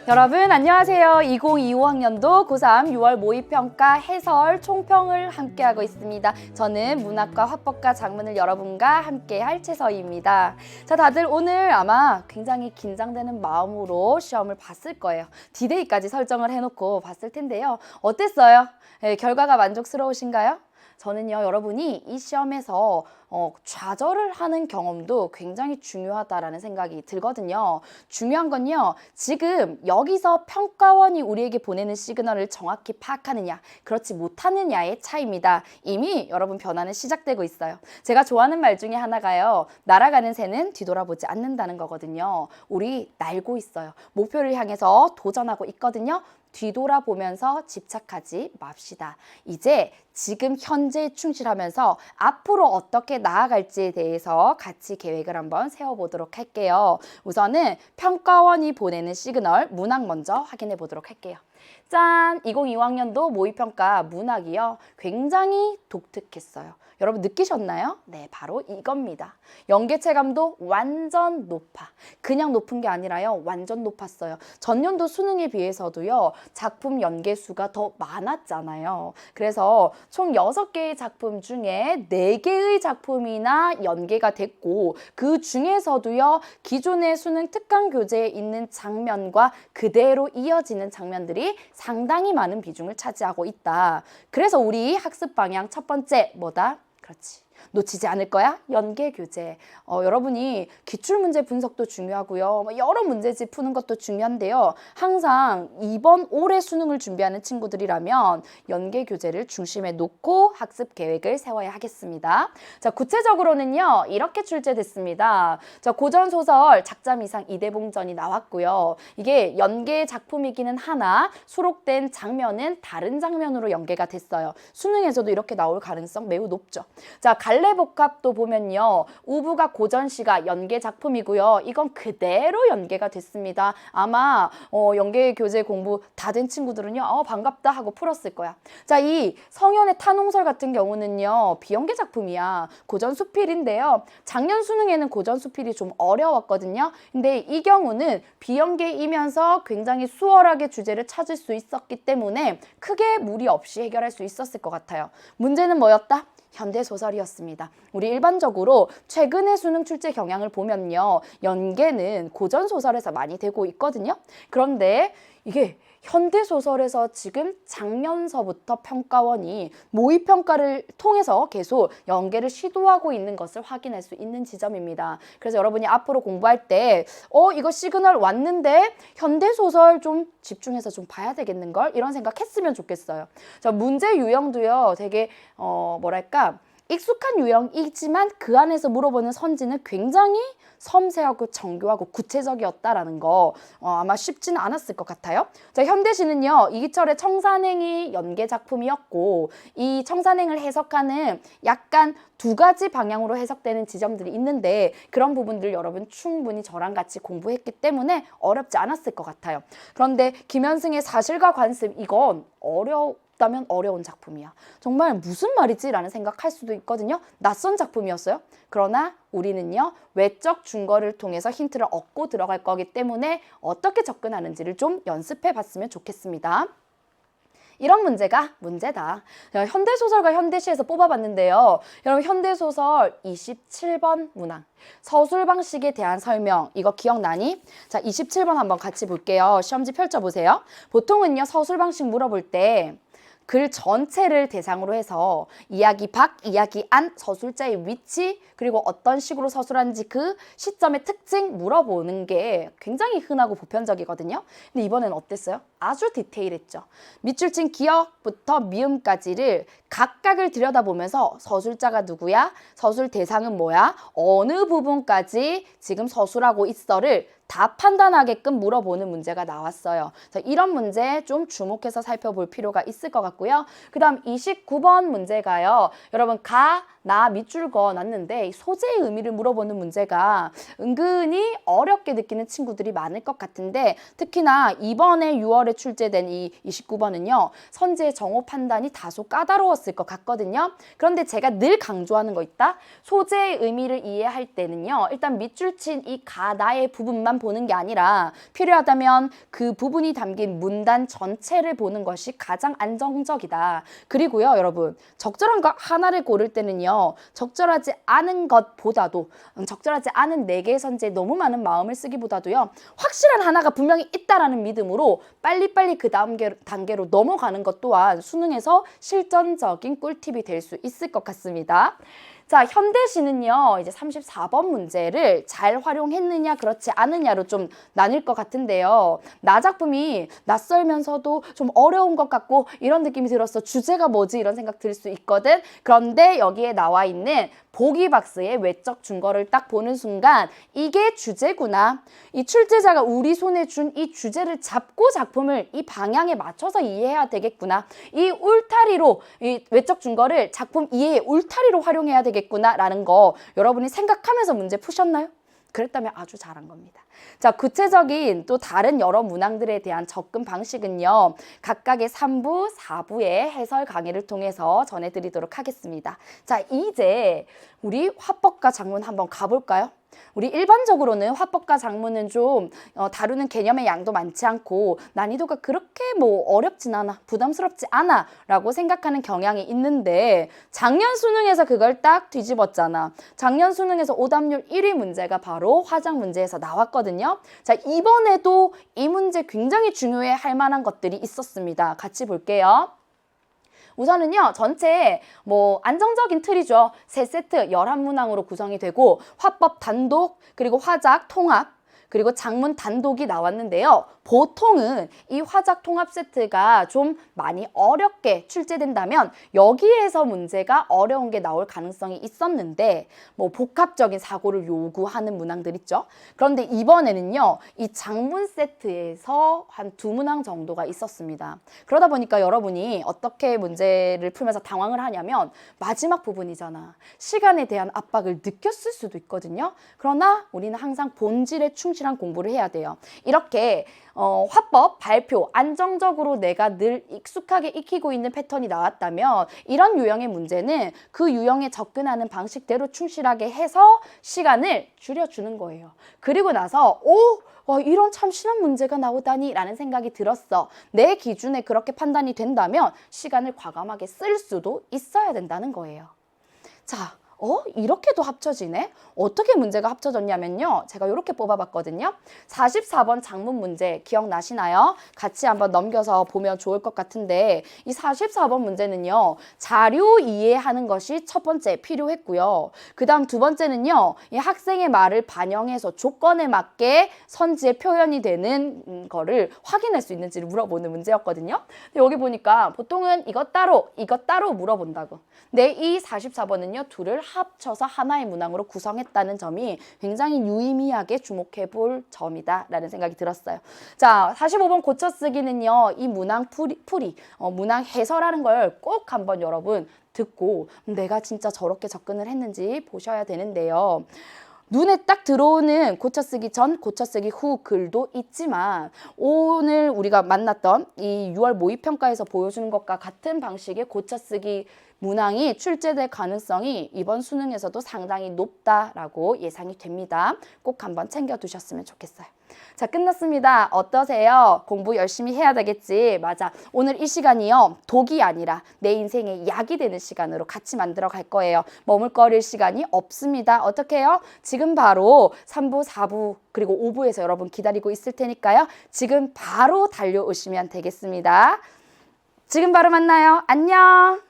여러분 안녕하세요. 2025학년도 고3 6월 모의평가 해설 총평을 함께하고 있습니다. 저는 문학과 화법과 작문을 여러분과 함께할 최서희입니다. 자, 다들 오늘 아마 굉장히 긴장되는 마음으로 시험을 봤을 거예요. 디데이까지 설정을 해놓고 봤을 텐데요. 어땠어요? 결과가 만족스러우신가요? 저는요, 여러분이 이 시험에서 좌절을 하는 경험도 굉장히 중요하다라는 생각이 들거든요. 중요한 건요, 지금 여기서 평가원이 우리에게 보내는 시그널을 정확히 파악하느냐, 그렇지 못하느냐의 차이입니다. 이미 여러분 변화는 시작되고 있어요. 제가 좋아하는 말 중에 하나가요, 날아가는 새는 뒤돌아보지 않는다는 거거든요. 우리 날고 있어요. 목표를 향해서 도전하고 있거든요. 뒤돌아보면서 집착하지 맙시다. 이제 지금 현재에 충실하면서 앞으로 어떻게 나아갈지에 대해서 같이 계획을 한번 세워보도록 할게요. 우선은 평가원이 보내는 시그널 문학 먼저 확인해 보도록 할게요. 짠! 2025학년도 모의평가 문학이요. 굉장히 독특했어요. 여러분 느끼셨나요? 네, 바로 이겁니다. 연계 체감도 완전 높아. 그냥 높은 게 아니라요. 완전 높았어요. 전년도 수능에 비해서도요. 작품 연계 수가 더 많았잖아요. 그래서 총 6개의 작품 중에 4개의 작품이나 연계가 됐고 그 중에서도요. 기존의 수능 특강 교재에 있는 장면과 그대로 이어지는 장면들이 상당히 많은 비중을 차지하고 있다. 그래서 우리 학습 방향 첫 번째 뭐다? 그렇지. 놓치지 않을 거야? 연계 교재. 여러분이 기출문제 분석도 중요하고요. 여러 문제집 푸는 것도 중요한데요. 항상 이번 올해 수능을 준비하는 친구들이라면 연계 교재를 중심에 놓고 학습 계획을 세워야 하겠습니다. 자, 구체적으로는요. 이렇게 출제됐습니다. 자, 고전소설 작자미상 이대봉전이 나왔고요. 이게 연계 작품이기는 하나 수록된 장면은 다른 장면으로 연계가 됐어요. 수능에서도 이렇게 나올 가능성 매우 높죠. 자, 갈래복합도 보면요. 우부가 고전시가 연계 작품이고요. 이건 그대로 연계가 됐습니다. 아마 연계 교재 공부 다 된 친구들은요. 반갑다 하고 풀었을 거야. 자, 이 성현의 탄홍설 같은 경우는요. 비연계 작품이야. 고전수필인데요. 작년 수능에는 고전수필이 좀 어려웠거든요. 근데 이 경우는 비연계이면서 굉장히 수월하게 주제를 찾을 수 있었기 때문에 크게 무리 없이 해결할 수 있었을 것 같아요. 문제는 뭐였다? 현대소설이었습니다. 우리 일반적으로 최근의 수능 출제 경향을 보면요. 연계는 고전소설에서 많이 되고 있거든요. 그런데 이게 현대소설에서 지금 작년서부터 평가원이 모의평가를 통해서 계속 연계를 시도하고 있는 것을 확인할 수 있는 지점입니다. 그래서 여러분이 앞으로 공부할 때 이거 시그널 왔는데 현대소설 좀 집중해서 좀 봐야 되겠는걸? 이런 생각했으면 좋겠어요. 자, 문제 유형도요. 되게 뭐랄까 익숙한 유형이지만 그 안에서 물어보는 선지는 굉장히 섬세하고 정교하고 구체적이었다라는 거 아마 쉽지는 않았을 것 같아요. 자, 현대시는요. 이기철의 청산행이 연계 작품이었고 이 청산행을 해석하는 약간 두 가지 방향으로 해석되는 지점들이 있는데 그런 부분들 여러분 충분히 저랑 같이 공부했기 때문에 어렵지 않았을 것 같아요. 그런데 김현승의 사실과 관습 이건 어렵다면 어려운 작품이야. 정말 무슨 말이지? 라는 생각할 수도 있거든요. 낯선 작품이었어요. 그러나 우리는요. 외적 증거를 통해서 힌트를 얻고 들어갈 거기 때문에 어떻게 접근하는지를 좀 연습해 봤으면 좋겠습니다. 이런 문제가 문제다. 현대소설과 현대시에서 뽑아봤는데요. 여러분 현대소설 27번 문항. 서술 방식에 대한 설명. 이거 기억나니? 자, 27번 한번 같이 볼게요. 시험지 펼쳐보세요. 보통은요. 서술 방식 물어볼 때 글 전체를 대상으로 해서 이야기 밖, 이야기 안, 서술자의 위치, 그리고 어떤 식으로 서술하는지 그 시점의 특징 물어보는 게 굉장히 흔하고 보편적이거든요. 근데 이번엔 어땠어요? 아주 디테일했죠. 밑줄 친 기억부터 미음까지를 각각을 들여다보면서 서술자가 누구야? 서술 대상은 뭐야? 어느 부분까지 지금 서술하고 있어를 다 판단하게끔 물어보는 문제가 나왔어요. 자, 이런 문제 좀 주목해서 살펴볼 필요가 있을 것 같고요. 그 다음 29번 문제가요. 여러분 나 밑줄 그어놨는데 소재의 의미를 물어보는 문제가 은근히 어렵게 느끼는 친구들이 많을 것 같은데 특히나 이번에 6월에 출제된 이 29번은요. 선지의 정오 판단이 다소 까다로웠을 것 같거든요. 그런데 제가 늘 강조하는 거 있다. 소재의 의미를 이해할 때는요. 일단 밑줄 친 이 나의 부분만 부분만 보는 게 아니라 필요하다면 그 부분이 담긴 문단 전체를 보는 것이 가장 안정적이다. 그리고요, 여러분, 적절한 것 하나를 고를 때는요, 적절하지 않은 것보다도, 적절하지 않은 네 개의 선지에 너무 많은 마음을 쓰기보다도요, 확실한 하나가 분명히 있다라는 믿음으로 빨리빨리 그 다음 단계로 넘어가는 것 또한 수능에서 실전적인 꿀팁이 될 수 있을 것 같습니다. 자, 현대시는요, 이제 34번 문제를 잘 활용했느냐, 그렇지 않느냐로 좀 나뉠 것 같은데요. 나 작품이 낯설면서도 좀 어려운 것 같고 이런 느낌이 들었어. 주제가 뭐지? 이런 생각 들 수 있거든. 그런데 여기에 나와 있는 보기 박스의 외적 증거를 딱 보는 순간 이게 주제구나. 이 출제자가 우리 손에 준 이 주제를 잡고 작품을 이 방향에 맞춰서 이해해야 되겠구나. 이 울타리로, 이 외적 증거를 작품 이해의 울타리로 활용해야 되겠구나라는 거 여러분이 생각하면서 문제 푸셨나요? 그랬다면 아주 잘한 겁니다. 자, 구체적인 또 다른 여러 문항들에 대한 접근 방식은요, 각각의 3부, 4부의 해설 강의를 통해서 전해드리도록 하겠습니다. 자, 이제 우리 화법과 작문 한번 가볼까요? 우리 일반적으로는 화법과 작문은 좀 다루는 개념의 양도 많지 않고 난이도가 그렇게 뭐 어렵진 않아, 부담스럽지 않아 라고 생각하는 경향이 있는데 작년 수능에서 그걸 딱 뒤집었잖아. 작년 수능에서 오답률 1위 문제가 바로 화작 문제에서 나왔거든요. 자, 이번에도 이 문제 굉장히 중요해 할 만한 것들이 있었습니다. 같이 볼게요. 우선은요, 전체 뭐 안정적인 틀이죠. 3세트 11문항으로 구성이 되고 화법 단독, 그리고 화작 통합, 그리고 작문 단독이 나왔는데요. 보통은 이 화작 통합 세트가 좀 많이 어렵게 출제된다면 여기에서 문제가 어려운 게 나올 가능성이 있었는데 뭐 복합적인 사고를 요구하는 문항들 있죠. 그런데 이번에는요. 이 작문 세트에서 한 2문항 정도가 있었습니다. 그러다 보니까 여러분이 어떻게 문제를 풀면서 당황을 하냐면 마지막 부분이잖아. 시간에 대한 압박을 느꼈을 수도 있거든요. 그러나 우리는 항상 본질에 충실한 공부를 해야 돼요. 이렇게 화법, 발표, 안정적으로 내가 늘 익숙하게 익히고 있는 패턴이 나왔다면 이런 유형의 문제는 그 유형에 접근하는 방식대로 충실하게 해서 시간을 줄여주는 거예요. 그리고 나서 와, 이런 참신한 문제가 나오다니 라는 생각이 들었어. 내 기준에 그렇게 판단이 된다면 시간을 과감하게 쓸 수도 있어야 된다는 거예요. 자, 이렇게도 합쳐지네? 어떻게 문제가 합쳐졌냐면요. 제가 이렇게 뽑아봤거든요. 44번 작문 문제 기억나시나요? 같이 한번 넘겨서 보면 좋을 것 같은데 이 44번 문제는요. 자료 이해하는 것이 첫 번째 필요했고요. 그 다음 두 번째는요. 이 학생의 말을 반영해서 조건에 맞게 선지에 표현이 되는 거를 확인할 수 있는지를 물어보는 문제였거든요. 근데 여기 보니까 보통은 이것 따로 물어본다고. 근데 이 44번은요. 둘을 합쳐서 하나의 문항으로 구성했다는 점이 굉장히 유의미하게 주목해 볼 점이다 라는 생각이 들었어요. 자, 45번 고쳐쓰기는요. 이 문항 풀이, 문항 해설하는 걸 꼭 한번 여러분 듣고 내가 진짜 저렇게 접근을 했는지 보셔야 되는데요. 눈에 딱 들어오는 고쳐쓰기 전, 고쳐쓰기 후 글도 있지만 오늘 우리가 만났던 이 6월 모의평가에서 보여주는 것과 같은 방식의 고쳐쓰기 문항이 출제될 가능성이 이번 수능에서도 상당히 높다라고 예상이 됩니다. 꼭 한번 챙겨두셨으면 좋겠어요. 자, 끝났습니다. 어떠세요? 공부 열심히 해야 되겠지? 맞아. 오늘 이 시간이요. 독이 아니라 내 인생의 약이 되는 시간으로 같이 만들어 갈 거예요. 머물거릴 시간이 없습니다. 어떻게 해요? 지금 바로 3부, 4부, 그리고 5부에서 여러분 기다리고 있을 테니까요. 지금 바로 달려오시면 되겠습니다. 지금 바로 만나요. 안녕!